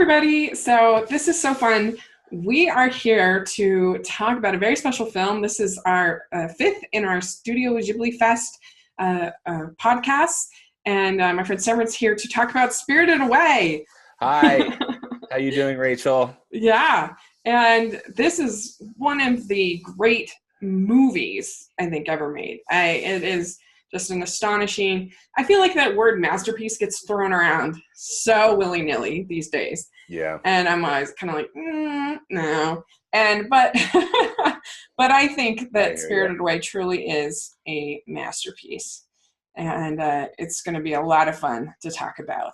everybody. So this is so fun. We are here to talk about a very special film. This is our fifth in our Studio Ghibli Fest podcast. And my friend Severan's here to talk about Spirited Away. Hi. How you doing, Rachel? Yeah. And this is one of the great movies I think ever made. It is just an astonishing. I feel like that word masterpiece gets thrown around so willy-nilly these days. Yeah. And I'm always kind of like, no. But but I think that Spirited Away truly is a masterpiece. And it's going to be a lot of fun to talk about.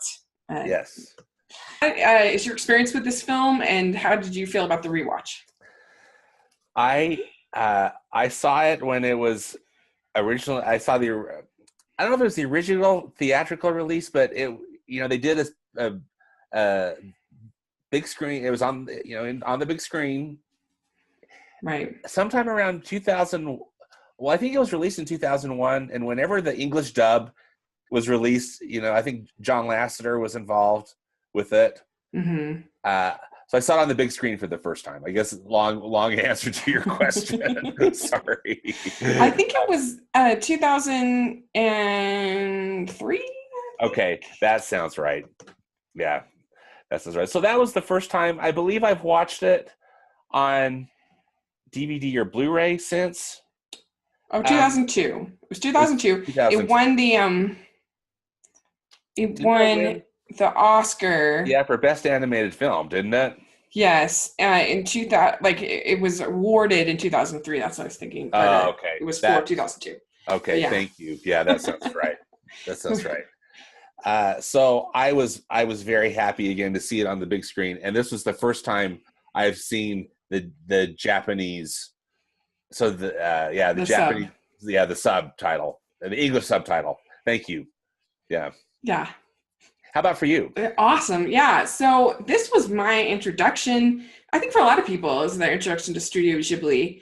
Yes. Is your experience with this film, and how did you feel about the rewatch? I saw it when it was originally. I saw I don't know if it was the original theatrical release, but they did a big screen. It was on on the big screen, right? Sometime around 2000. Well, I think it was released in 2001, and whenever the English dub was released, I think John Lasseter was involved with it. Mm-hmm. So I saw it on the big screen for the first time. I guess long answer to your question. Sorry. I think it was 2003. Okay, that sounds right. Yeah, that sounds right. So that was the first time. I believe I've watched it on DVD or Blu-ray since. Oh, 2002. It was 2002. It won the the Oscar. Yeah, for best animated film, didn't it? Yes, in 2000, it was awarded in 2003. That's what I was thinking. But, okay. It was for 2002. Okay, yeah. Thank you. Yeah, that sounds right. That sounds right. So I was very happy again to see it on the big screen, and this was the first time I've seen the Japanese. So the Japanese, the subtitle, the English subtitle. Thank you. Yeah. Yeah. How about for you? Awesome. Yeah. So this was my introduction. I think for a lot of people, it was their introduction to Studio Ghibli.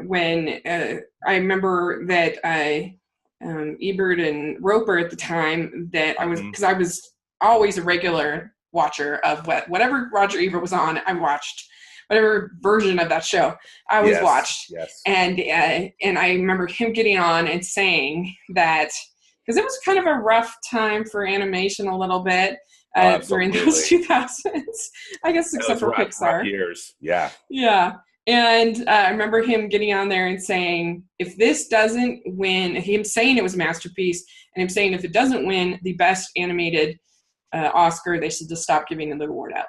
When I remember that Ebert and Roper at the time that because I was always a regular watcher of whatever Roger Ebert was on. I watched whatever version of that show I always watched. Yes. And I remember him getting on and saying that. Because it was kind of a rough time for animation a little bit during those 2000s, I guess, except for Pixar. Rough years, yeah. Yeah, and I remember him getting on there and saying, if this doesn't win, him saying it was a masterpiece, and him saying if it doesn't win the best animated Oscar, they should just stop giving the award out.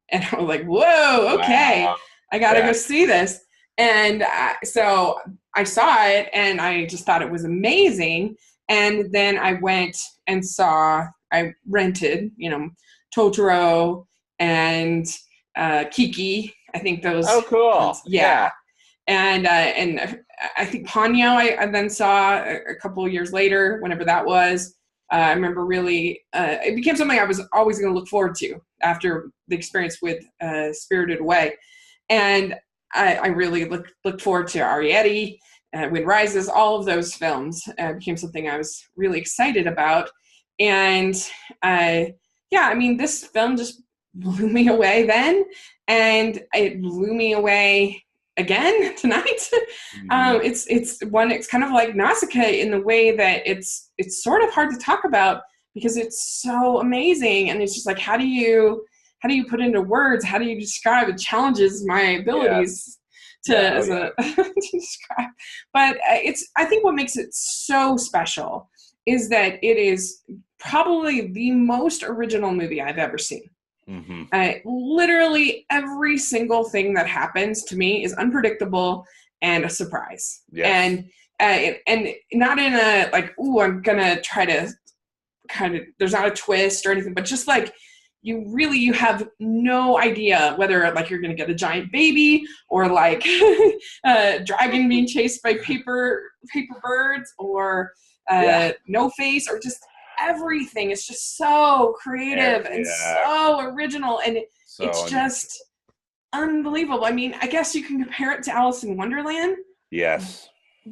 And I was like, whoa, okay, wow. I got to go see this. And so I saw it, and I just thought it was amazing. And then I went and I rented, Totoro and Kiki. I think those. Oh, cool. Yeah. And I think Ponyo I then saw a couple of years later, whenever that was. I remember really, it became something I was always going to look forward to after the experience with Spirited Away. And I really looked forward to Arrietty. Wind Rises, all of those films became something I was really excited about. And this film just blew me away then, and it blew me away again tonight. Mm-hmm. It's kind of like Nausicaa in the way that it's sort of hard to talk about because it's so amazing, and it's just like how do you put into words? How do you describe? It challenges my abilities. Yeah. To describe, but I think what makes it so special is that it is probably the most original movie I've ever seen. Mm-hmm. Literally every single thing that happens to me is unpredictable and a surprise. Yes. And not in a like, ooh, I'm gonna try to kind of. There's not a twist or anything, but just like. You have no idea whether like you're going to get a giant baby or like a dragon being chased by paper birds or no face or just everything. It's just so creative and so original, and it's just unbelievable. I mean, I guess you can compare it to Alice in Wonderland. Yes.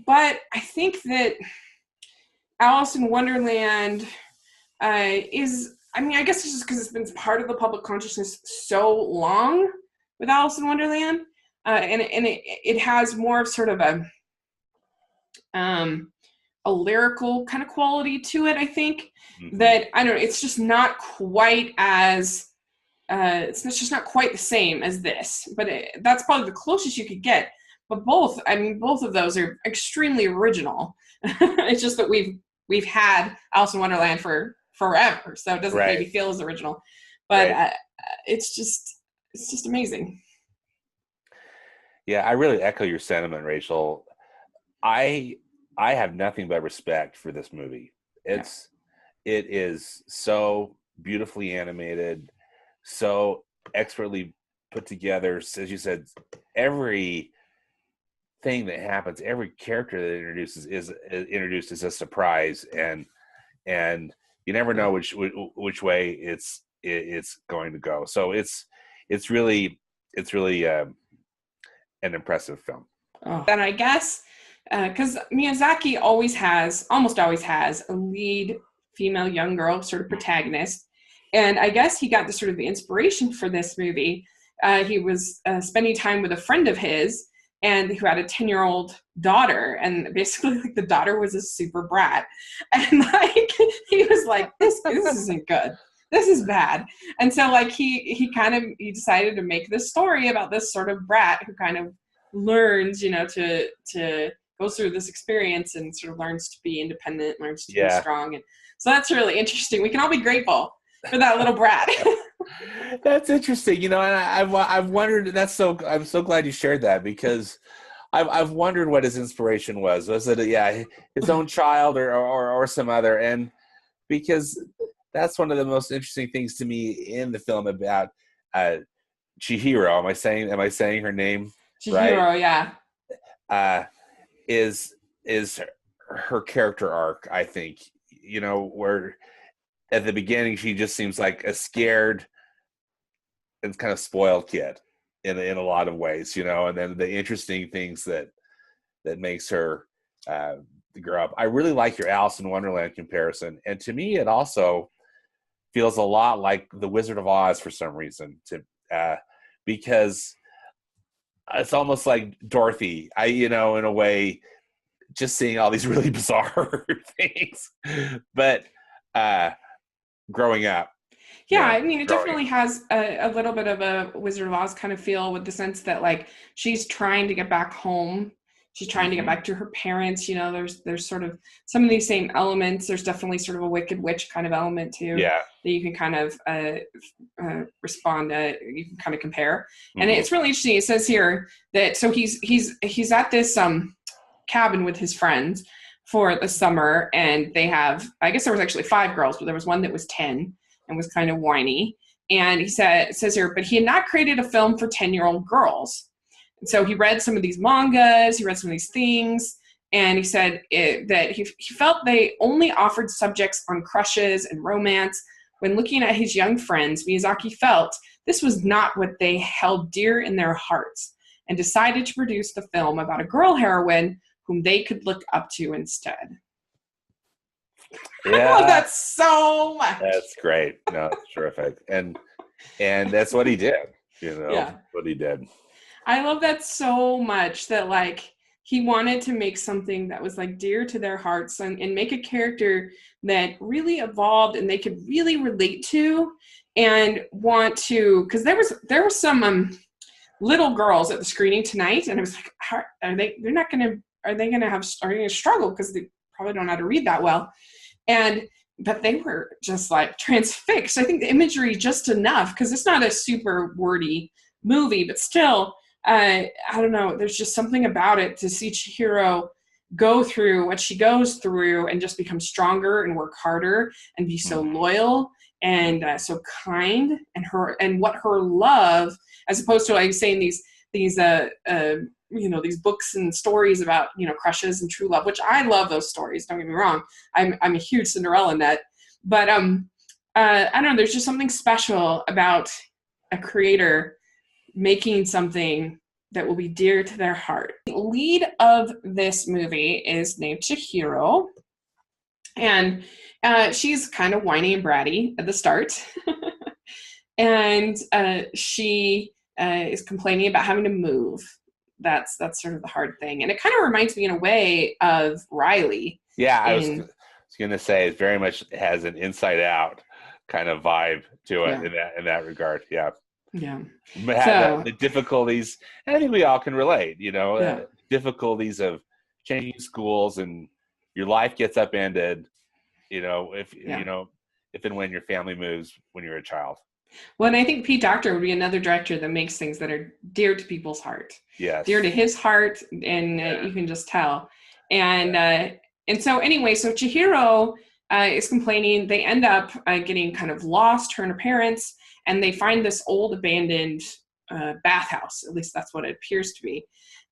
But I think that Alice in Wonderland is I mean, I guess it's just because it's been part of the public consciousness so long with Alice in Wonderland, and it has more of sort of a lyrical kind of quality to it. I think that I don't know. It's just not quite as it's just not quite the same as this, but that's probably the closest you could get. But both of those are extremely original. It's just that we've had Alice in Wonderland for forever, so it doesn't maybe feel as original. But it's just amazing. Yeah, I really echo your sentiment, Rachel. I have nothing but respect for this movie. It is so beautifully animated, so expertly put together. As you said, every thing that happens, every character that is introduced as a surprise, and you never know which way it's going to go. So it's really an impressive film. And I guess because Miyazaki almost always has a lead female young girl sort of protagonist, and I guess he got the sort of the inspiration for this movie. He was spending time with a friend of his, and who had a 10-year-old daughter, and basically like the daughter was a super brat, and like he was like, this isn't good, this is bad. And so like he decided to make this story about this sort of brat who kind of learns, to go through this experience and sort of learns to be independent, learns to be strong. And so that's really interesting. We can all be grateful for that little brat. That's interesting, and I've wondered. I'm so glad you shared that, because I've wondered what his inspiration was. Was it his own child or some other? And because that's one of the most interesting things to me in the film about Chihiro. Am I saying her name Chihiro, right? Yeah. Is her character arc? I think where at the beginning she just seems like a scared and kind of spoiled kid in a lot of ways, and then the interesting things that makes her grow up. I really like your Alice in Wonderland comparison, and to me it also feels a lot like the Wizard of Oz for some reason, because it's almost like Dorothy, in a way, just seeing all these really bizarre things, but growing up. Yeah, I mean, it definitely has a little bit of a Wizard of Oz kind of feel, with the sense that like she's trying to get back home. She's trying to get back to her parents. There's sort of some of these same elements. There's definitely sort of a Wicked Witch kind of element too. Yeah. That you can kind of respond to, you can kind of compare. And it's really interesting. It says here that so he's at this cabin with his friends for the summer, and they have, I guess there was actually 5 girls, but there was one that was 10 and was kind of whiny. And it says here, but he had not created a film for 10-year-old girls. And so he read some of these mangas, he read some of these things, and he said that he felt they only offered subjects on crushes and romance. When looking at his young friends, Miyazaki felt this was not what they held dear in their hearts, and decided to produce the film about a girl heroine whom they could look up to instead. Yeah. I love that so much. That's great. No, it's terrific. And that's what he did, what he did. I love that so much, that like he wanted to make something that was like dear to their hearts, and make a character that really evolved and they could really relate to and want to, because there were some little girls at the screening tonight, and I was like, are they going to struggle because they probably don't know how to read that well. But they were just like transfixed. I think the imagery just enough, because it's not a super wordy movie, but still, I don't know, there's just something about it to see Chihiro go through what she goes through and just become stronger and work harder and be so loyal and so kind, and what her love, as opposed to like saying these books and stories about crushes and true love, which I love those stories, don't get me wrong. I'm a huge Cinderella nut, but I don't know, there's just something special about a creator making something that will be dear to their heart. The lead of this movie is named Chihiro, And she's kind of whiny and bratty at the start. And she is complaining about having to move. That's sort of the hard thing. And it kind of reminds me in a way of Riley. Yeah, I was going to say it very much has an Inside Out kind of vibe to it in that regard. Yeah. Yeah. So, the difficulties, and I think we all can relate, difficulties of changing schools and your life gets upended, if and when your family moves when you're a child. Well, and I think Pete Docter would be another director that makes things that are dear to people's heart. Yes. Dear to his heart, and you can just tell. And so anyway, so Chihiro is complaining. They end up getting kind of lost, her and her parents, and they find this old abandoned bathhouse. At least that's what it appears to be.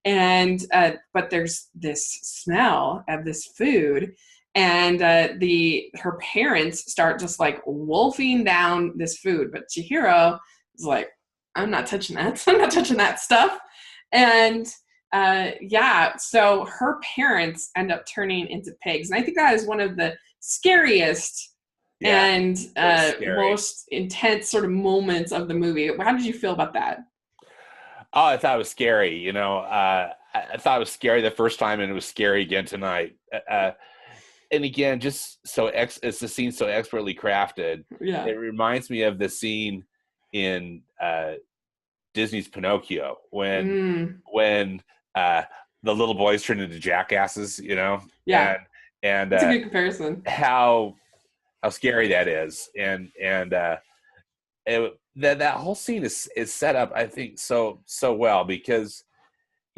And but there's this smell of this food. And her parents start just like wolfing down this food. But Chihiro is like, I'm not touching that. I'm not touching that stuff. And so her parents end up turning into pigs. And I think that is one of the scariest and most intense sort of moments of the movie. How did you feel about that? Oh, I thought it was scary. I thought it was scary the first time, and it was scary again tonight. And again, just it's the scene so expertly crafted. Yeah. It reminds me of the scene in Disney's Pinocchio when the little boys turn into jackasses, Yeah. And it's a good comparison. How scary that is. And that whole scene is set up, I think, so well, because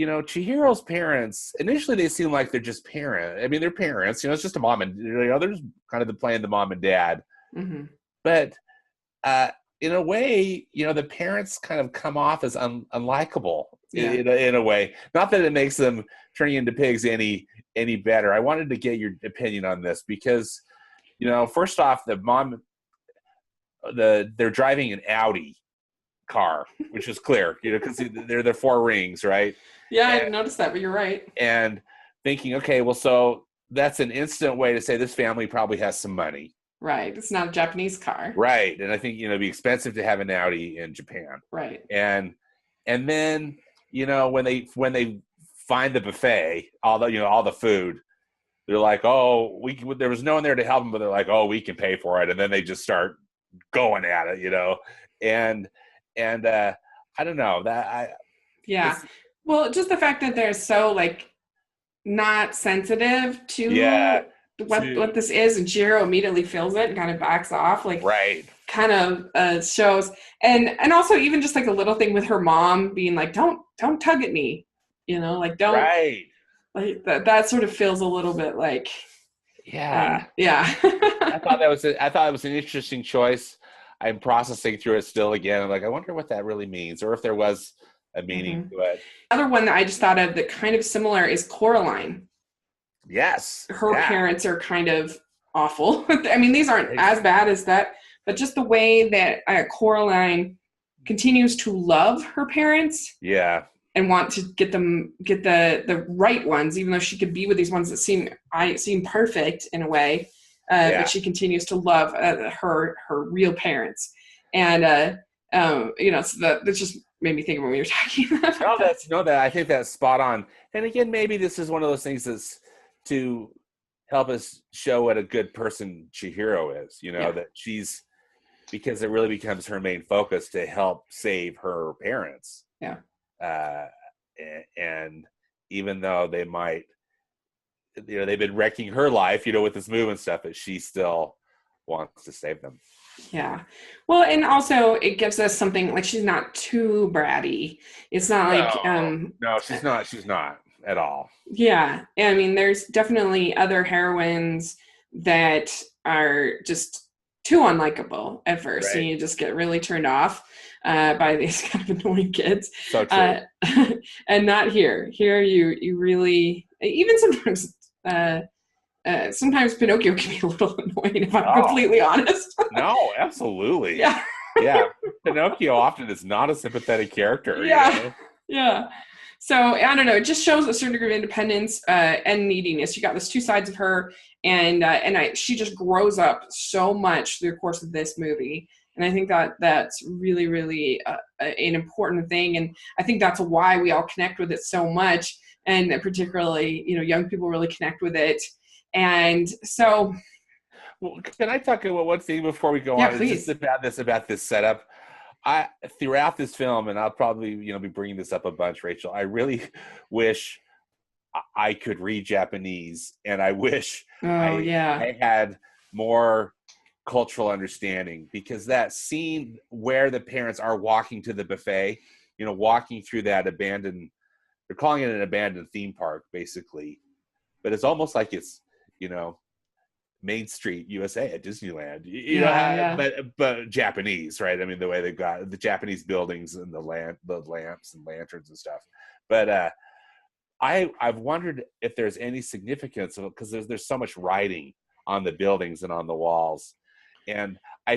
Chihiro's parents, initially they seem like they're just parents. I mean, they're parents, it's just a mom and, they're just kind of playing the mom and dad. Mm-hmm. But in a way, the parents kind of come off as unlikable in a way. Not that it makes them turning into pigs any better. I wanted to get your opinion on this because, first off, the mom, they're driving an Audi car, which is clear, because they're the four rings, right? Yeah, I didn't notice that, but you're right. And thinking, okay, well, so that's an instant way to say this family probably has some money. Right. It's not a Japanese car. Right. And I think, it'd be expensive to have an Audi in Japan. Right. And then, when they find the buffet, all the food, they're like, oh, there was no one there to help them, but they're like, oh, we can pay for it. And then they just start going at it, and I don't know that well, just the fact that they're so like not sensitive to what this is, and Jiro immediately feels it and kind of backs off, like kind of shows, and also even just like a little thing with her mom being like, don't tug at me, like don't like that sort of feels a little bit like I thought it was an interesting choice. I'm processing through it still again. I'm like, I wonder what that really means, or if there was a meaning to it. Another one that I just thought of that kind of similar is Coraline. Yes. Her parents are kind of awful. I mean, these aren't as bad as that, but just the way that Coraline continues to love her parents. Yeah. And want to get the right ones, even though she could be with these ones that seem perfect in a way. But she continues to love her real parents, and so that just made me think of what we were talking about. I think that's spot on. And again, maybe this is one of those things that's to help us show what a good person Chihiro is. That she's, because it really becomes her main focus to help save her parents. Yeah. And even though they might, they've been wrecking her life, with this move and stuff, but she still wants to save them. Yeah. Well, and also it gives us something like she's not too bratty. It's not no, she's not at all. Yeah. I mean, there's definitely other heroines that are just too unlikable at first, and you just get really turned off by these kind of annoying kids. So true. And not here. Here you really, even sometimes sometimes Pinocchio can be a little annoying, if I'm completely honest. No, absolutely. Yeah. Pinocchio often is not a sympathetic character. Yeah. Yeah. So I don't know. It just shows a certain degree of independence and neediness. You got those two sides of her, and she just grows up so much through the course of this movie. And I think that that's really, really an important thing. And I think that's why we all connect with it so much, and particularly, young people really connect with it. And so, well, can I talk about one thing before we go yeah, on? please. Just about this setup. Throughout this film, and I'll probably be bringing this up a bunch, Rachel. I really wish I could read Japanese, and I wish I had more cultural understanding, because that scene where the parents are walking to the buffet, walking through that abandoned, they're calling it an abandoned theme park, basically, but it's almost like it's Main Street, USA at Disneyland, but Japanese, right? I mean, the way they've got the Japanese buildings and the lamps and lanterns and stuff. But I've wondered if there's any significance of it, because there's so much writing on the buildings and on the walls. And I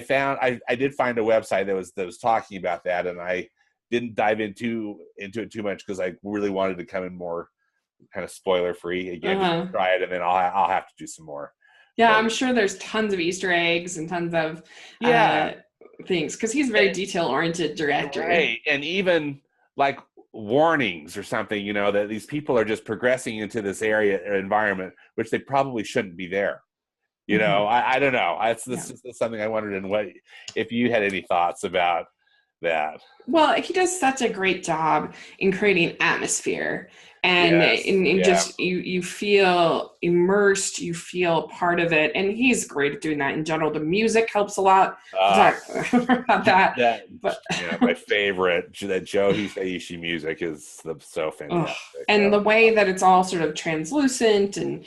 did find a website that was talking about that, and I didn't dive into it too much, because I really wanted to come in more kind of spoiler free again, just try it, and then I'll have to do some more. Yeah, I'm sure there's tons of Easter eggs and tons of things, because he's a very detail-oriented director. Right, and even like warnings or something, that these people are just progressing into this area or environment, which they probably shouldn't be there. I don't know. This is something I wondered, and what if you had any thoughts about that? Well, he does such a great job in creating atmosphere, and just you feel immersed, you feel part of it, and he's great at doing that in general. The music helps a lot. We'll talk about that. But my favorite, that Joe Hisaishi music is so fantastic. And the way that it's all sort of translucent, and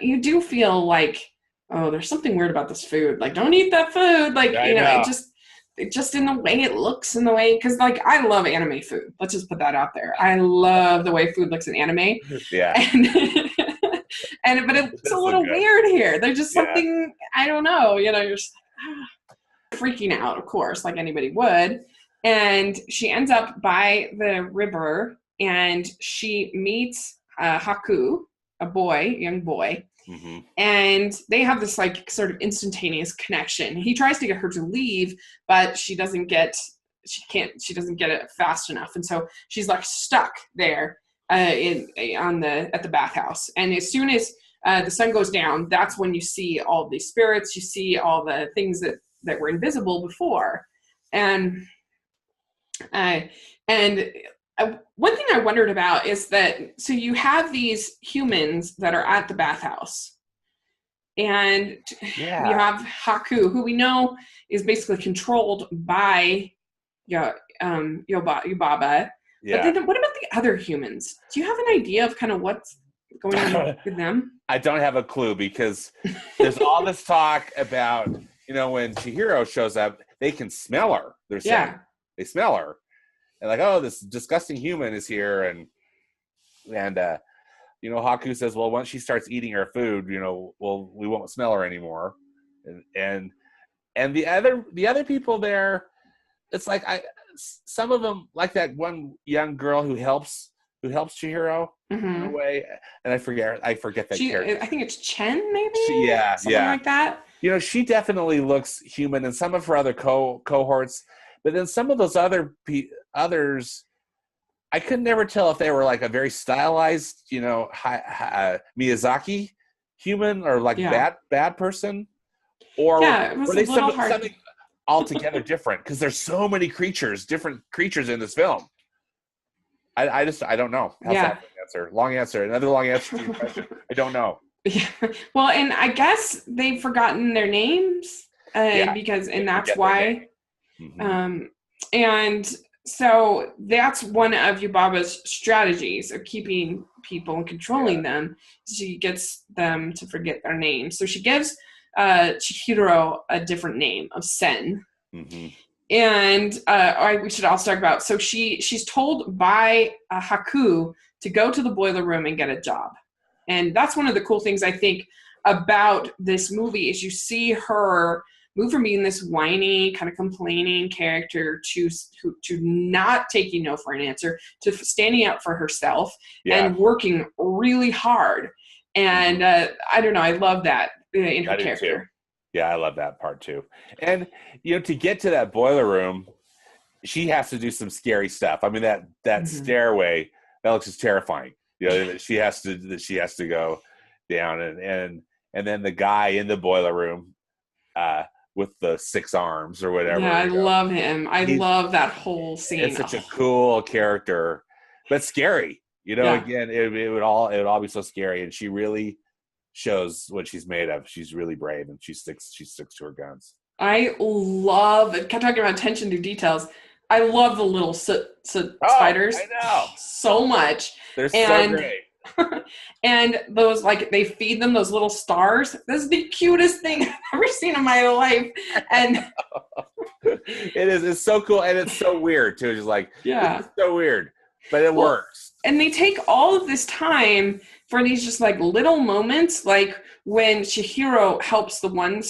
you do feel like, oh, there's something weird about this food. Like, don't eat that food. Like, it just in the way it looks, in the way, because like I love anime food. Let's just put that out there. I love the way food looks in anime. Yeah. But it's a little weird here. There's just something, I don't know. You're just freaking out, of course, like anybody would. And she ends up by the river, and she meets Haku, a young boy. Mm-hmm. And they have this like sort of instantaneous connection. He tries to get her to leave, but she doesn't get it fast enough. And so she's like stuck there at the bathhouse. And as soon as the sun goes down, that's when you see all these spirits, you see all the things that were invisible before. And one thing I wondered about is that, so you have these humans that are at the bathhouse, and you have Haku, who we know is basically controlled by Yubaba. Yeah. But then what about the other humans? Do you have an idea of kind of what's going on with them? I don't have a clue, because there's all this talk about, when Chihiro shows up, they can smell her. They're saying they smell her. And like, oh, this disgusting human is here, and Haku says, well, once she starts eating her food, we won't smell her anymore. And the other people there, it's like some of them, like that one young girl who helps Chihiro in a way, and I forget that character. I think it's Chen, maybe. Something like that. She definitely looks human, and some of her other cohorts. But then some of those others, I could never tell if they were like a very stylized, Miyazaki human, or like bad person, or were they something altogether different? Because there's so many different creatures in this film. I don't know. How's that answer? Long answer. Another long answer to your question. I don't know. Yeah. Well, and I guess they've forgotten their names that's why. Mm-hmm. And so that's one of Yubaba's strategies of keeping people and controlling them. She gets them to forget their names. So she gives Chihiro a different name of Sen. Mm-hmm. And we should also talk about, so she's told by Haku to go to the boiler room and get a job. And that's one of the cool things I think about this movie is you see her move from being this whiny, kind of complaining character to not taking no for an answer, to standing up for herself and working really hard. And I don't know, I love that in her character. Too. Yeah, I love that part too. And to get to that boiler room, she has to do some scary stuff. I mean, that stairway, that looks just terrifying. That she has to go down, and then the guy in the boiler room with the 6 arms or whatever. Yeah, I love him. I love that whole scene. It's such a cool character, but scary. Again, it would all be so scary, and she really shows what she's made of. She's really brave, and she sticks to her guns. I love it. Talking about attention to details. I love the little spiders. I know so much. They're so great. And those, like, they feed them those little stars. This is the cutest thing I've ever seen in my life. And it's so cool, and it's so weird too. Just like, it's so weird, but it works. And they take all of this time for these just like little moments, like when Chihiro helps the one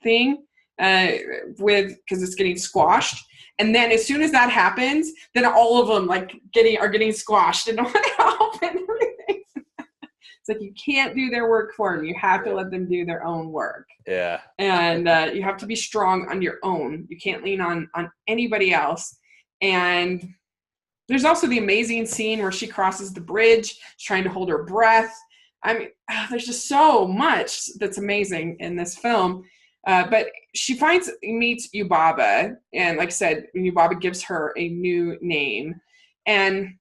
thing because it's getting squashed. And then as soon as that happens, then all of them like are getting squashed and don't want to help and everything. It's like you can't do their work for them. You have to let them do their own work. Yeah. And you have to be strong on your own. You can't lean on anybody else. And there's also the amazing scene where she crosses the bridge, she's trying to hold her breath. I mean, there's just so much that's amazing in this film. But she meets Yubaba, and like I said, Yubaba gives her a new name. And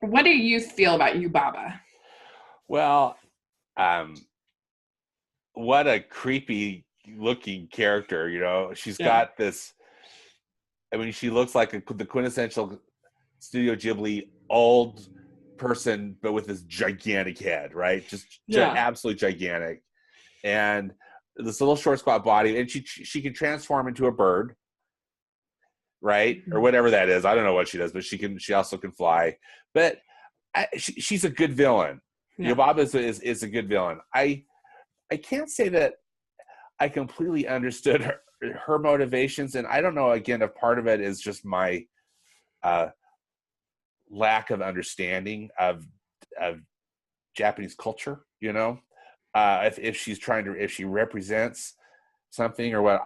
what do you feel about Yubaba? Well, what a creepy looking character, She's got this, I mean, she looks like the quintessential Studio Ghibli old person, but with this gigantic head, right? Just absolutely gigantic. And this little short squat body, and she can transform into a bird, right? Or whatever that is. I don't know what she does, but she also can fly. But she's a good villain. Yubaba is a good villain. I can't say that I completely understood her motivations, and I don't know, again, if part of it is just my lack of understanding of Japanese culture, if she represents something or what,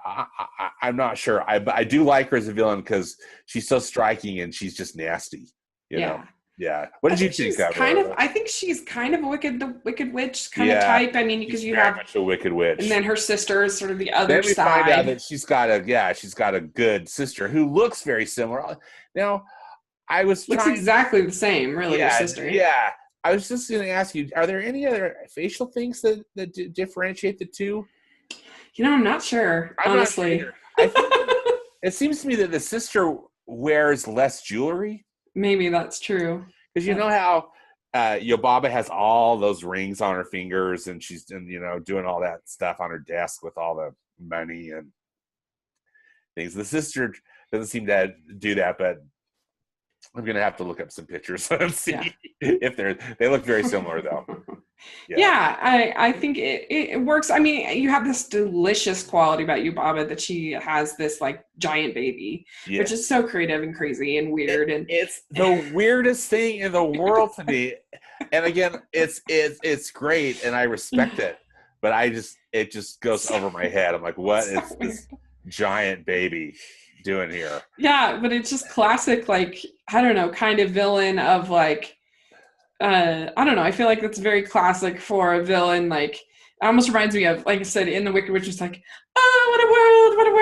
I'm not sure. I do like her as a villain because she's so striking and she's just nasty, you know? Yeah. What did you think of her? I think she's kind of the wicked witch kind of type. I mean, because you have much a wicked witch, and then her sister is sort of the other side. Then we find out that she's got a good sister who looks very similar. Now, looks exactly the same, really. Your sister. Yeah. I was just going to ask you: are there any other facial things that differentiate the two? I'm not sure. Honestly, I think it seems to me that the sister wears less jewelry. Maybe that's true. Because you know how Yubaba has all those rings on her fingers, and she's doing all that stuff on her desk with all the money and things. The sister doesn't seem to do that, but I'm gonna have to look up some pictures and see if they look very similar though. I think it works. I mean, you have this delicious quality about Yubaba that she has this like giant baby, which is so creative and crazy and weird. And it's the weirdest thing in the world to me. And again, it's great and I respect it, but it just goes over my head. I'm like, what is this giant baby doing here? Yeah, but it's just classic, like, I don't know, kind of villain of like, I don't know. I feel like that's very classic for a villain. Like, it almost reminds me of, like I said, in The Wicked Witch, it's like, oh, what a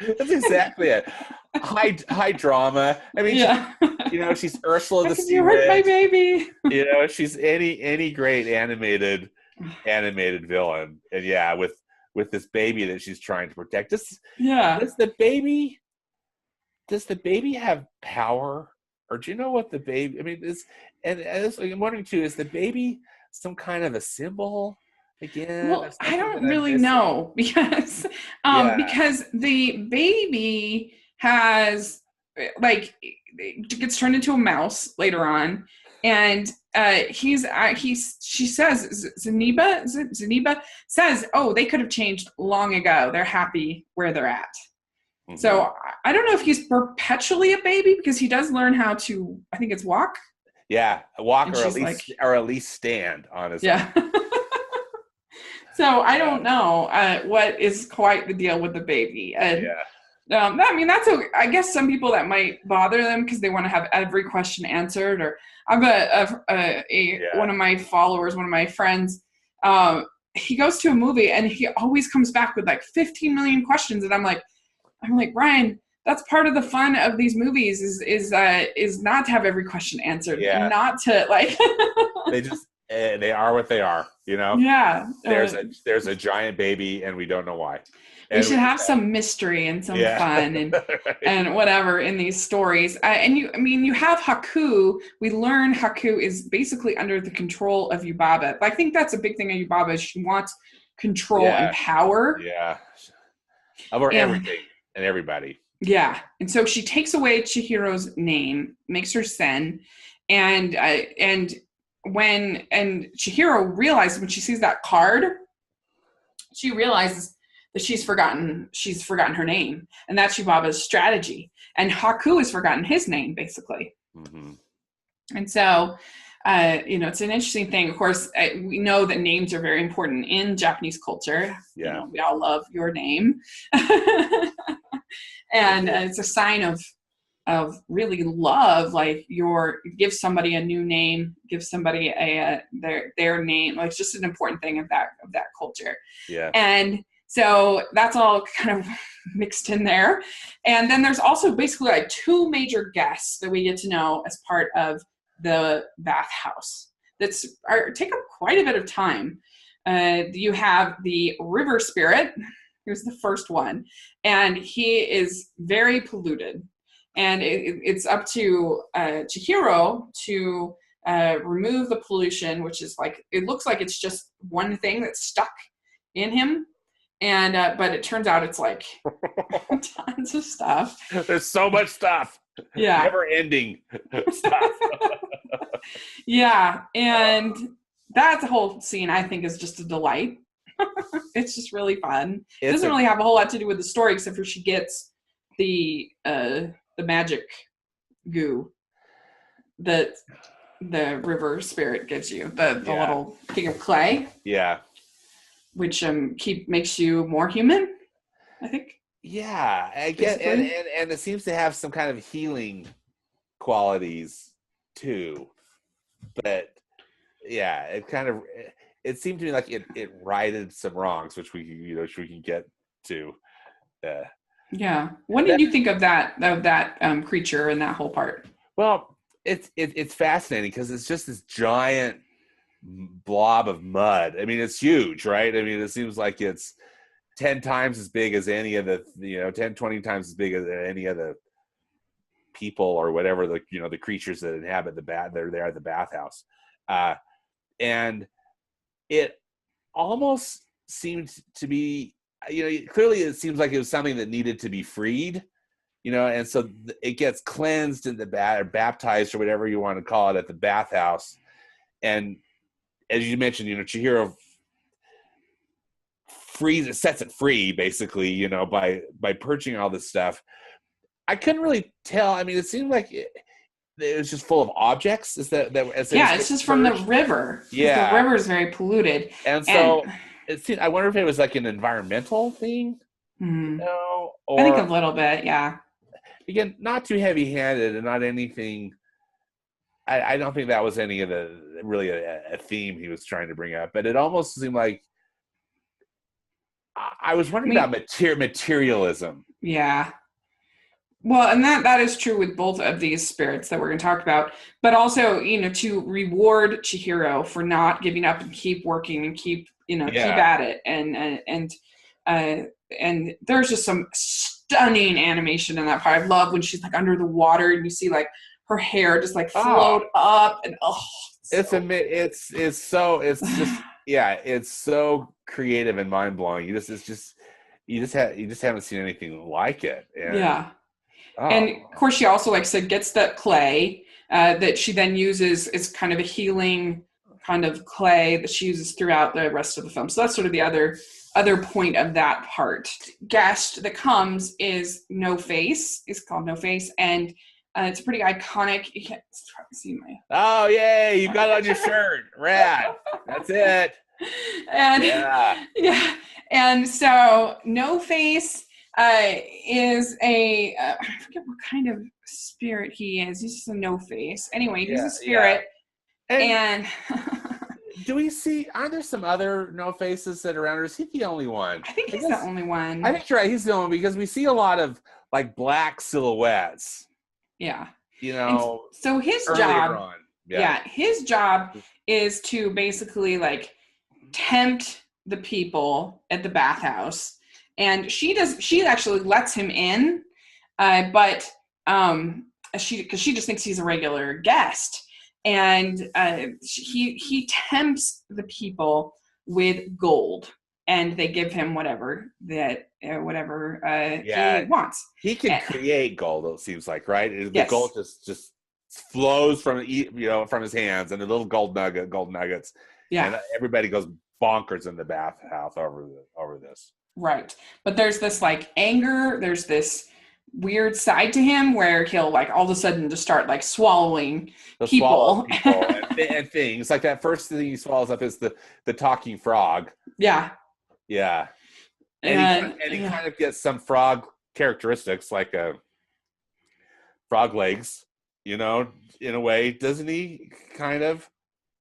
world. That's exactly it. High drama. I mean, she's Ursula the Sea You hurt my baby. She's any great animated villain. And with this baby that she's trying to protect. Does the baby have power? Or do you know what the baby? I mean, I'm wondering too. Is the baby some kind of a symbol again? Well, I don't really know because the baby has it gets turned into a mouse later on, and She says, Zaniba says, oh, they could have changed long ago. They're happy where they're at. Mm-hmm. So I don't know if he's perpetually a baby, because he does learn how to, I think it's walk. Yeah, walk, or at least stand on his own. So I don't know what is quite the deal with the baby. And I mean, I guess some people that might bother them because they want to have every question answered. Or I'm one of my followers, one of my friends, he goes to a movie and he always comes back with like 15 million questions. And I'm like, Brian, that's part of the fun of these movies is not to have every question answered, and not to like. they are what they are, you know. Yeah. There's a giant baby, and we don't know why. We should have some mystery and some fun and right. and whatever in these stories. You have Haku. We learn Haku is basically under the control of Yubaba. I think that's a big thing of Yubaba. Is she wants control and power. Yeah. Over everything and everybody. Yeah. And so she takes away Chihiro's name, makes her Sen, and Chihiro realizes, when she sees that card, she realizes that she's forgotten her name, and that's Yubaba's strategy. And Haku has forgotten his name, basically. Mm-hmm. And so, it's an interesting thing. Of course, we know that names are very important in Japanese culture. Yeah. We all love your name. And it's a sign of really love, like give somebody a new name, give somebody their name. Like, it's just an important thing of that culture. Yeah. And so that's all kind of mixed in there. And then there's also basically like two major guests that we get to know as part of the bathhouse take up quite a bit of time. You have the river spirit. Here's the first one, and he is very polluted. And it's up to Chihiro to remove the pollution, which is like, it looks like it's just one thing that's stuck in him. And but it turns out it's like tons of stuff. There's so much stuff. Yeah. Never ending stuff. Yeah. And that whole scene, I think, is just a delight. It's just really fun. It doesn't really have a whole lot to do with the story, except for she gets the magic goo that the river spirit gives you, the little thing of clay. Yeah. Which makes you more human, I think. Yeah, I guess, and it seems to have some kind of healing qualities too. But yeah, it seemed to me like it righted some wrongs, which we can get to. Yeah. What did you think of that creature and that whole part? Well, it's fascinating because it's just this giant blob of mud. I mean, it's huge, right? I mean, it seems like it's 10 times as big as any of the 10, 20 times as big as any of the people or whatever the creatures that inhabit they're there at the bathhouse. And it almost seemed to be, clearly it seems like it was something that needed to be freed, and so it gets cleansed in or baptized or whatever you want to call it at the bathhouse. And as you mentioned, Chihiro sets it free, basically, by purging all this stuff. I couldn't really tell. I mean, it seemed like it was just full of objects. Is that it's just from the river. Yeah, the river is very polluted, and so I wonder if it was like an environmental thing. Mm-hmm. Or, I think a little bit. Yeah. Again, not too heavy-handed and not anything. I don't think that was any of really a theme he was trying to bring up, but it almost seemed like I was wondering about materialism. Yeah. Well, and that is true with both of these spirits that we're going to talk about, but also, to reward Chihiro for not giving up and keep working and keep at it. And there's just some stunning animation in that part. I love when she's like under the water and you see like her hair just like float up and it's so creative and mind blowing. You just haven't seen anything like it. And, and of course she also, like I said, gets that clay that she then uses as kind of a healing kind of clay that she uses throughout the rest of the film. So that's sort of the other point of that part. Guest that comes is No Face. It's called No Face, and it's pretty iconic. You can't see my. Oh yay! You got it on your shirt. Rad. That's it. And yeah, and so No Face is a I forget what kind of spirit he is. He's just a no face. Anyway, he's a spirit. Yeah. And do we see, aren't there some other no faces that are around, or is he the only one? I think he's the only one. I think you're right, he's the only one, because we see a lot of like black silhouettes. Yeah. You know, and so his job his job is to basically like tempt the people at the bathhouse. And she actually lets him in, but because she just thinks he's a regular guest, and he tempts the people with gold, and they give him whatever he wants. He can create gold. It seems like, right? The gold just flows from from his hands, and the little gold nuggets. Yeah, and everybody goes bonkers in the bathhouse over this. Right. But there's this like anger, there's this weird side to him where he'll like all of a sudden just start like swallowing people and things. Like that first thing he swallows up is the talking frog. Yeah. Yeah. And he kind of gets some frog characteristics, like a frog legs, in a way, doesn't he? Kind of.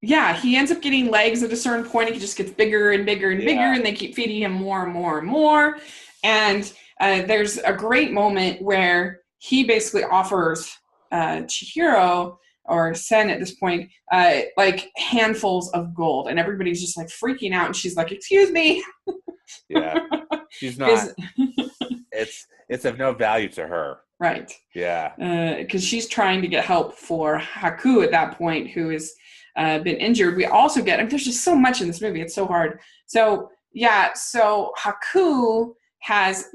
Yeah, he ends up getting legs at a certain point. He just gets bigger and bigger and bigger, and they keep feeding him more and more and more. And there's a great moment where he basically offers Chihiro, or Sen at this point, like handfuls of gold. And everybody's just like freaking out. And she's like, excuse me. Yeah, she's not. It's of no value to her. Right. Yeah. Because she's trying to get help for Haku at that point, who is... been injured. We also get, there's just so much in this movie, it's so hard. So Haku has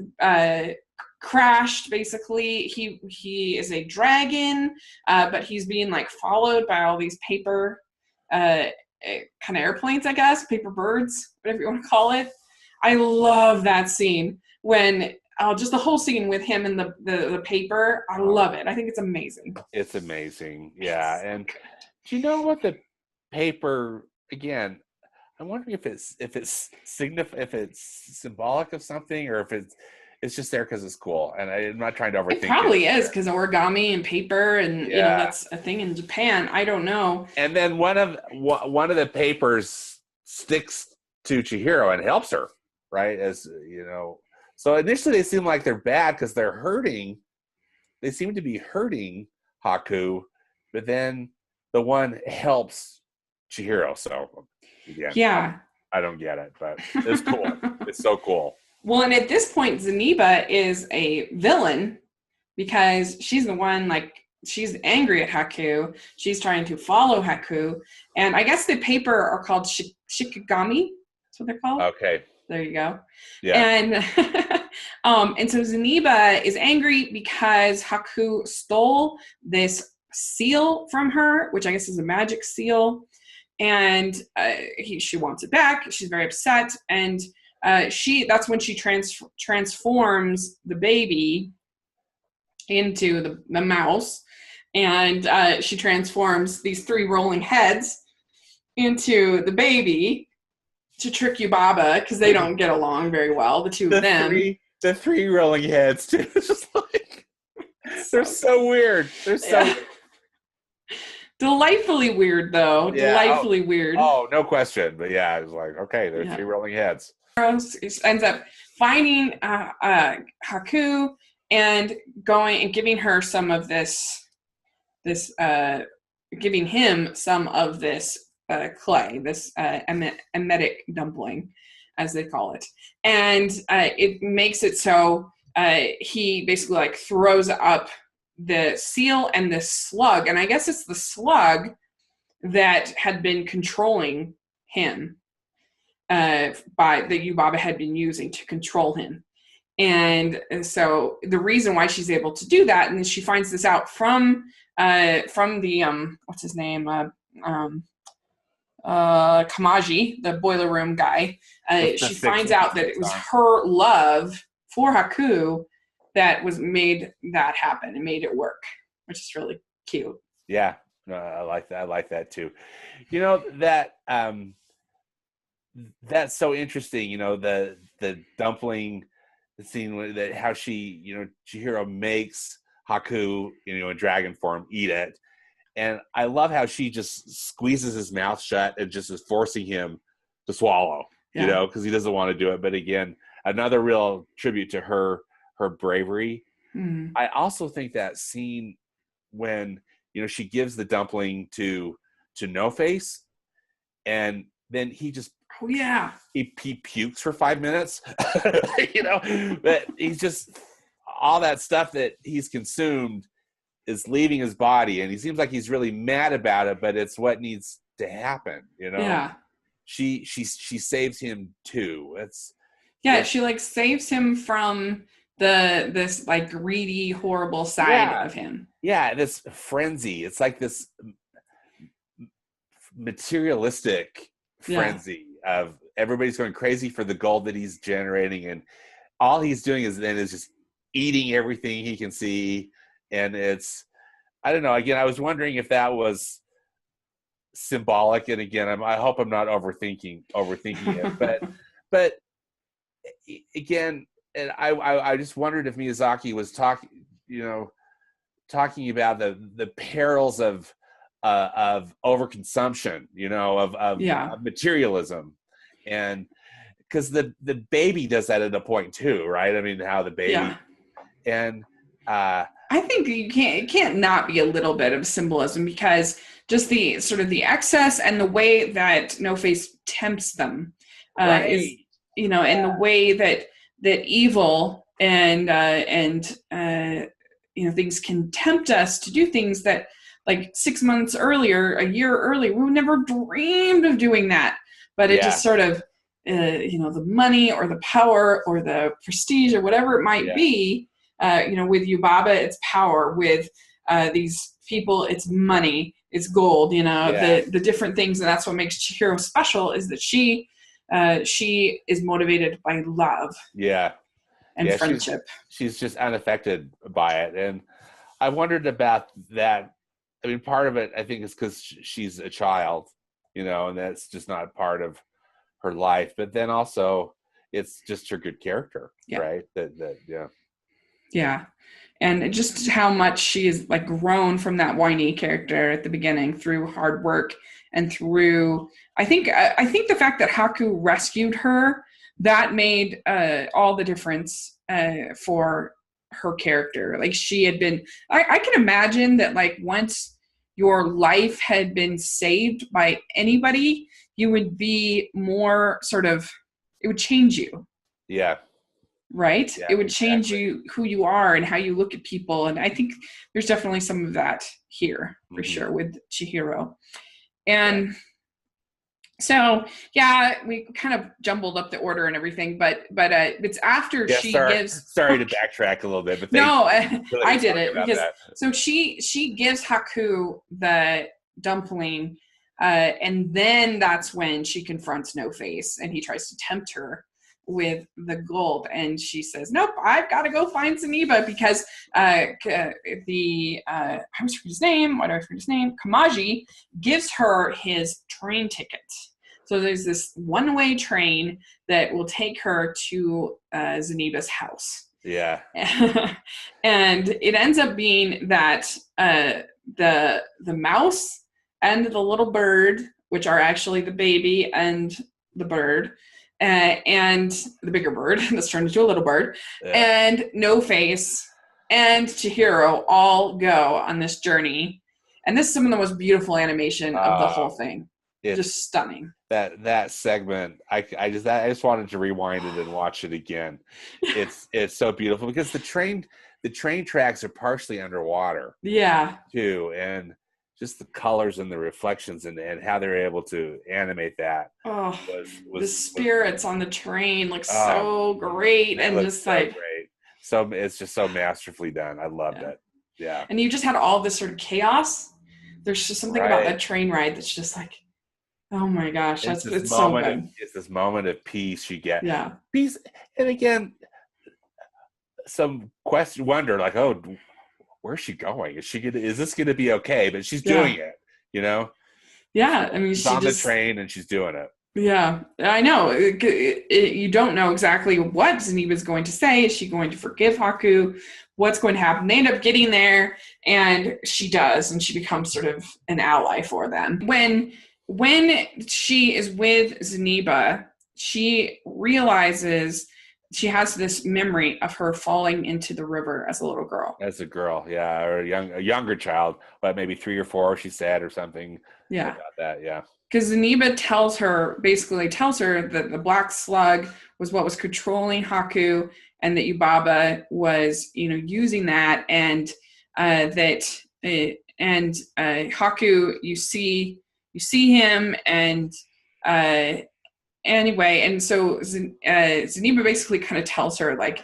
crashed, basically. He is a dragon, but he's being like followed by all these paper kind of airplanes, I guess, paper birds, whatever you want to call it. I love that scene when just the whole scene with him and the paper. I love it. I think it's amazing. It's amazing. Yeah. And do you know what the paper, again, I'm wondering if it's symbolic of something, or if it's just there because it's cool. And I'm not trying to overthink it. It probably is, because origami and paper, and that's a thing in Japan. I don't know. And then one of the papers sticks to Chihiro and helps her, right? As so initially they seem like they're bad because they're hurting. They seem to be hurting Haku, but then the one helps Chihiro. So yeah, I don't get it, but it's cool. It's so cool. Well, and at this point, Zeniba is a villain because she's the one, like, she's angry at Haku. She's trying to follow Haku, and I guess the paper are called shikigami. That's what they're called. Okay. There you go. Yeah. And so Zeniba is angry because Haku stole this seal from her, which I guess is a magic seal, and she wants it back. She's very upset, and that's when she transforms the baby into the mouse, and she transforms these 3 rolling heads into the baby to trick Yubaba, because they don't get along very well, the two of them. The 3 rolling heads too. It's just like they're so weird. They're so delightfully weird, though. Yeah. Delightfully weird. Oh, no question. But yeah, I was like, okay, there's 3 rolling heads. Ends up finding Haku and going and giving her some of giving him some of this clay, this emetic dumpling, as they call it. And it makes it so he basically like throws up the seal and the slug, and I guess it's the slug that had been controlling him, that Yubaba had been using to control him. And so the reason why she's able to do that, and she finds this out from from the what's his name? Kamaji, the boiler room guy. She finds out that it was her love for Haku that made that happen and made it work, which is really cute. Yeah, no, I like that. I like that too. You know, that that's so interesting. You know, the dumpling, the scene that how she, you know, Chihiro makes Haku, you know, in dragon form, eat it. And I love how she just squeezes his mouth shut and just is forcing him to swallow, you know, because he doesn't want to do it. But again, another real tribute to her bravery. Mm-hmm. I also think that scene when, you know, she gives the dumpling to No Face, and then he just he pukes for 5 minutes, you know, but he's just all that stuff that he's consumed is leaving his body, and he seems like he's really mad about it, but it's what needs to happen, you know. Yeah. She saves him too. She like saves him from this like greedy, horrible side of him. Yeah, this frenzy. It's like this materialistic frenzy of everybody's going crazy for the gold that he's generating, and all he's doing is just eating everything he can see. And it's, I don't know, again, I was wondering if that was symbolic, and again, I hope I'm not overthinking it, but again, and I just wondered if Miyazaki was talking about the perils of overconsumption, you know, of materialism, and because the baby does that at a point too, right? I mean, how the baby and I think it can't not be a little bit of symbolism, because just the sort of the excess and the way that No Face tempts them is, you know, and the way that evil and you know, things can tempt us to do things that, like 6 months earlier, a year earlier, we never dreamed of doing that. But it just sort of, you know, the money or the power or the prestige or whatever it might be. You know, with Yubaba, it's power. With these people, it's money, it's gold. You know, the different things, and that's what makes Chihiro special, is that she is motivated by love. And friendship. She's just unaffected by it, and I wondered about that. I mean, part of it, I think, is because she's a child, you know, and that's just not part of her life. But then also, it's just her good character, right? Yeah, and just how much she is like grown from that whiny character at the beginning through hard work and through. I think the fact that Haku rescued her, that made all the difference for her character. Like, she had been. I can imagine that, like, once your life had been saved by anybody, you would be more sort of. It would change you. Yeah. Right? It would change you, who you are and how you look at people. And I think there's definitely some of that here for sure with Chihiro. And so, we kind of jumbled up the order and everything, but it's after she gives. Sorry to backtrack a little bit, but no, I did it because so she gives Haku the dumpling, and then that's when she confronts No Face, and he tries to tempt her with the gold, and she says, "Nope, I've got to go find Zeniba," because I always forget his name. Why do I forget his name? Kamaji gives her his train ticket. So there's this one-way train that will take her to Zeniba's house. Yeah. And it ends up being that the mouse and the little bird, which are actually the baby and the bird, and the bigger bird that's turned into a little bird, and No Face and Chihiro all go on this journey. And this is some of the most beautiful animation of the whole thing. Just stunning. That segment, I just wanted to rewind it and watch it again. It's so beautiful because the train tracks are partially underwater. Yeah. Too, and just the colors and the reflections and how they're able to animate that. The spirits on the train look so great, and just so like great. So it's just so masterfully done. I loved it. Yeah. And you just had all this sort of chaos. There's just something about that train ride that's just like, oh my gosh, it's so good. It's this moment of peace you get. Yeah. Peace. And again, some wonder like, oh, where's she going? Is this gonna be okay? But she's doing it, you know? Yeah. I mean, she's on the train and she's doing it. Yeah, I know. You don't know exactly what Zeniba's going to say. Is she going to forgive Haku? What's going to happen? They end up getting there, and she does, and she becomes sort of an ally for them. When she is with Zeniba, she realizes she has this memory of her falling into the river as a little girl. As a girl, yeah, or a younger child, but maybe 3 or 4, she said, or something. Yeah, about that. Yeah. Because Zeniba basically tells her that the black slug was what was controlling Haku, and that Yubaba was, using that, and Haku, you see him, and anyway, and so Zeniba basically kind of tells her about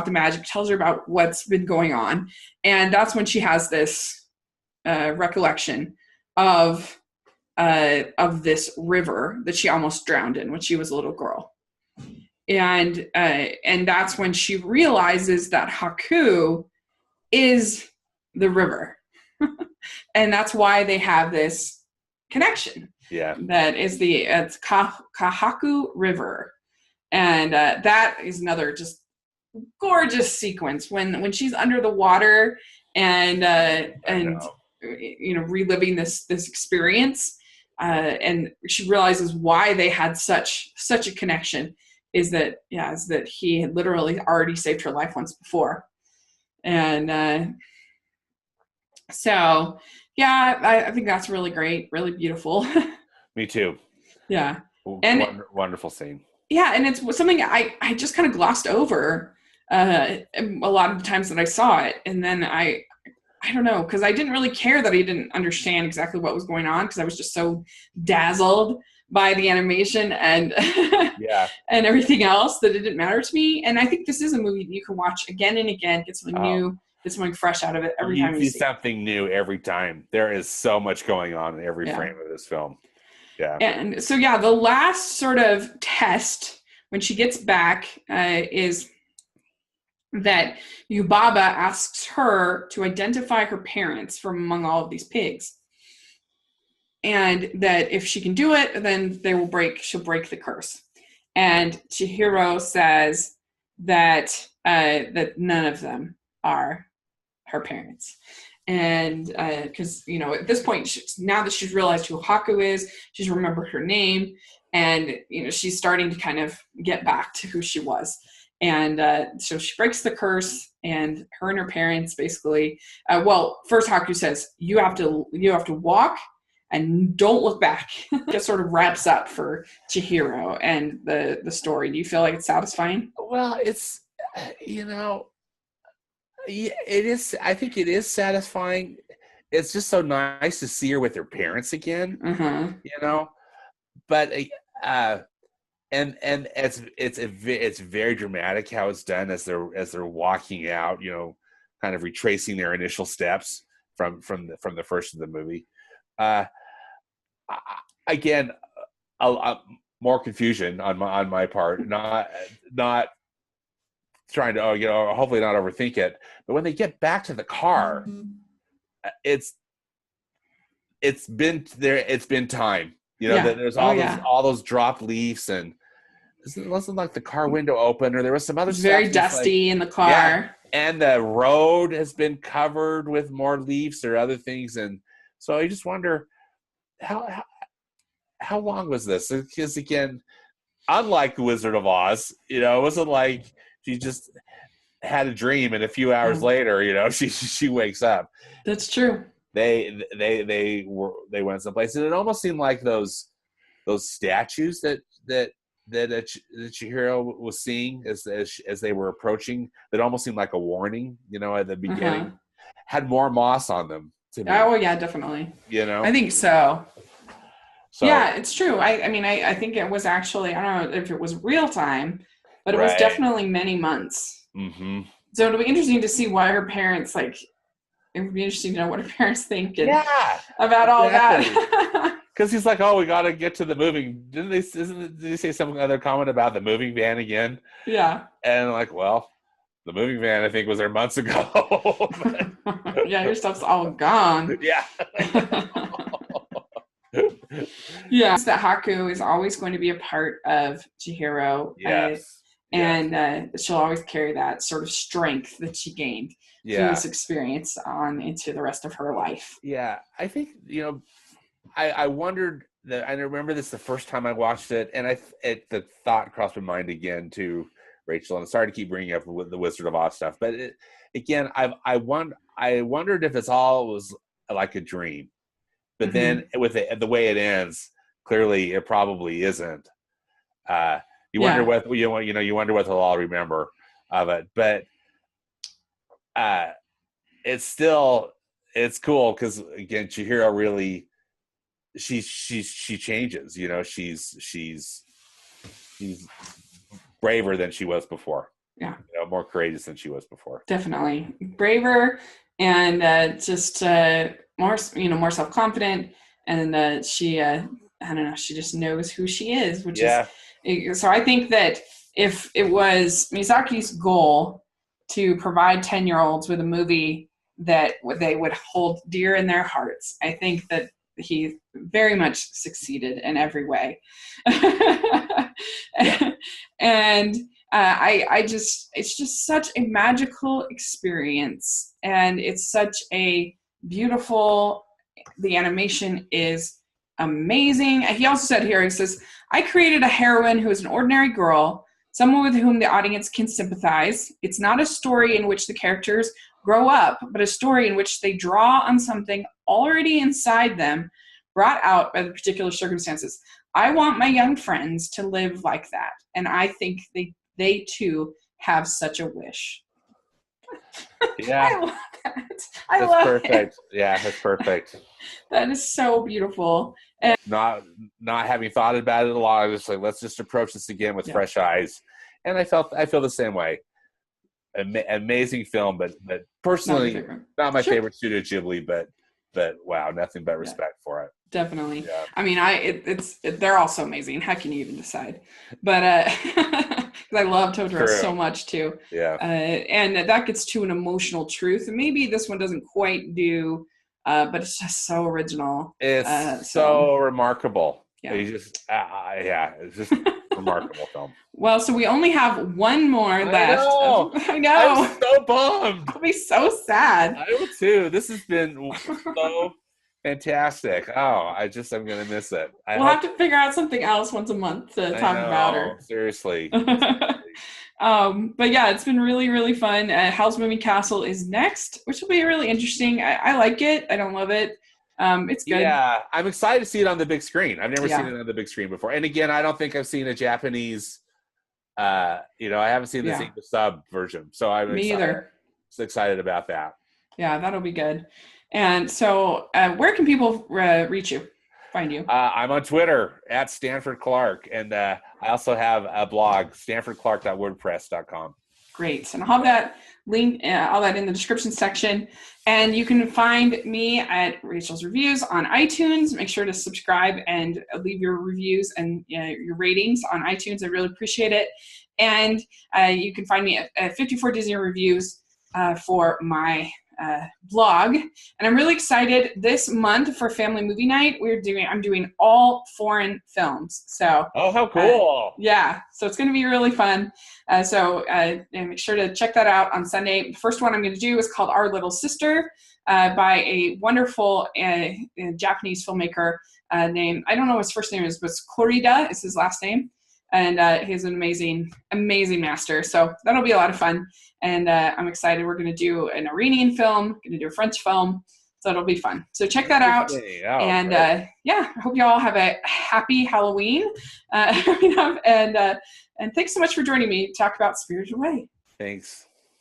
the magic, tells her about what's been going on, and that's when she has this recollection of this river that she almost drowned in when she was a little girl. And that's when she realizes that Haku is the river. And that's why they have this connection. Yeah. That is it's Kahaku River. And that is another just gorgeous sequence when she's under the water and reliving this experience. And she realizes why they had such a connection is that he had literally already saved her life once before. And so, yeah, I think that's really great, really beautiful. Me too. Yeah. And wonderful scene. Yeah, and it's something I just kind of glossed over a lot of the times that I saw it. And then I don't know, because I didn't really care that I didn't understand exactly what was going on, because I was just so dazzled by the animation and and everything else that it didn't matter to me. And I think this is a movie that you can watch again and again, get something new, get something fresh out of it every time you see something new every time. There is so much going on in every frame of this film. Yeah. And so, the last sort of test when she gets back is that Yubaba asks her to identify her parents from among all of these pigs. And that if she can do it, then she'll break the curse. And Chihiro says that none of them are her parents. And because, at this point, now that she's realized who Haku is, she's remembered her name, and, she's starting to kind of get back to who she was. And so she breaks the curse, and her and her parents basically, first Haku says, you have to walk and don't look back. It sort of wraps up for Chihiro and the story. Do you feel like it's satisfying? Well, it's, it is. I think it is satisfying. It's just so nice to see her with her parents again, but, and it's very dramatic how it's done as they're walking out, kind of retracing their initial steps from the first of the movie. Again, more confusion on my part, not trying to hopefully not overthink it, but when they get back to the car, it's been time. There's all those dropped leaves, and it wasn't like the car window open, or there was some other stuff. Very dusty in the car. Yeah, and the road has been covered with more leaves or other things, and so I just wonder how long was this? Because again, unlike the Wizard of Oz, it wasn't like she just had a dream and a few hours later, she wakes up. That's true. They went someplace, and it almost seemed like those statues that Chihiro was seeing as they were approaching. That almost seemed like a warning, at the beginning. Had more moss on them to me. Oh yeah, definitely. I think so. Yeah, it's true. I think it was actually, I don't know if it was real time, but it was definitely many months. Mm-hmm. So it'll be interesting to see why her parents, like, it would be interesting to know what her parents think about all that. Because he's like, oh, we got to get to the moving. Did they say some other comment about the moving van again? Yeah. And like, well, the moving van, I think, was there months ago. Yeah, your stuff's all gone. Yeah. Yeah. That Haku is always going to be a part of Chihiro. Yes. And she'll always carry that sort of strength that she gained through this experience on into the rest of her life. Yeah. I think, I wondered that. I remember this the first time I watched it, and the thought crossed my mind again to Rachel. And I'm sorry to keep bringing up the Wizard of Oz stuff, but I wondered if it's all was like a dream. But then with the way it ends, clearly it probably isn't. You wonder what you wonder what they'll all remember of it. But it's cool because again, Chihiro really she changes. She's braver than she was before. Yeah, more courageous than she was before. Definitely braver and just more self-confident, and she I don't know, she just knows who she is, which is so I think that if it was Miyazaki's goal to provide 10-year-olds with a movie that they would hold dear in their hearts, I think that he very much succeeded in every way. And it's just such a magical experience, and it's such a beautiful, the animation is amazing. He also said here, he says, I created a heroine who is an ordinary girl, someone with whom the audience can sympathize. It's not a story in which the characters grow up, but a story in which they draw on something already inside them, brought out by the particular circumstances. I want my young friends to live like that, and I think they too have such a wish. Yeah. I love that. That's perfect. Yeah, that's perfect. That is so beautiful. And not having thought about it a lot, I was like, let's just approach this again with fresh eyes. And I feel the same way. Amazing film, but personally not my favorite Studio Ghibli, but wow, nothing but respect for it. Definitely. Yeah. I mean, they're all so amazing. How can you even decide? But because I love Totoro so much too. Yeah. And that gets to an emotional truth. And maybe this one doesn't quite do, but it's just so original. It's so remarkable. Yeah. It's just remarkable film. Well, so we only have one more left. I know. I'm so bummed. I'll be so sad. I will too. This has been so fantastic. Oh, I'm going to miss it. We'll have to figure out something else once a month to talk about her. Seriously. But yeah, it's been really, really fun. Howl's Moving Castle is next, which will be really interesting. I like it. I don't love it. It's good. Yeah, I'm excited to see it on the big screen. I've never seen it on the big screen before. And again, I don't think I've seen a Japanese, I haven't seen the sub version. So I'm excited about that. Yeah, that'll be good. And so where can people reach you, find you? I'm on Twitter at Stanford Clark. And I also have a blog, stanfordclark.wordpress.com. Great. And I'll have that link, all that in the description section. And you can find me at Rachel's Reviews on iTunes. Make sure to subscribe and leave your reviews and your ratings on iTunes. I really appreciate it. And you can find me at 54 Disney Reviews for my blog. And I'm really excited this month for Family Movie Night. I'm doing all foreign films. So how cool. So it's going to be really fun. So make sure to check that out on Sunday. The first one I'm going to do is called Our Little Sister by a wonderful Japanese filmmaker named, I don't know what his first name is, but Korida is his last name. And he's an amazing, amazing master. So that'll be a lot of fun. And I'm excited. We're going to do an Iranian film, going to do a French film. So it'll be fun. So check that out. And I hope you all have a happy Halloween. And thanks so much for joining me to talk about Spirited Away. Thanks.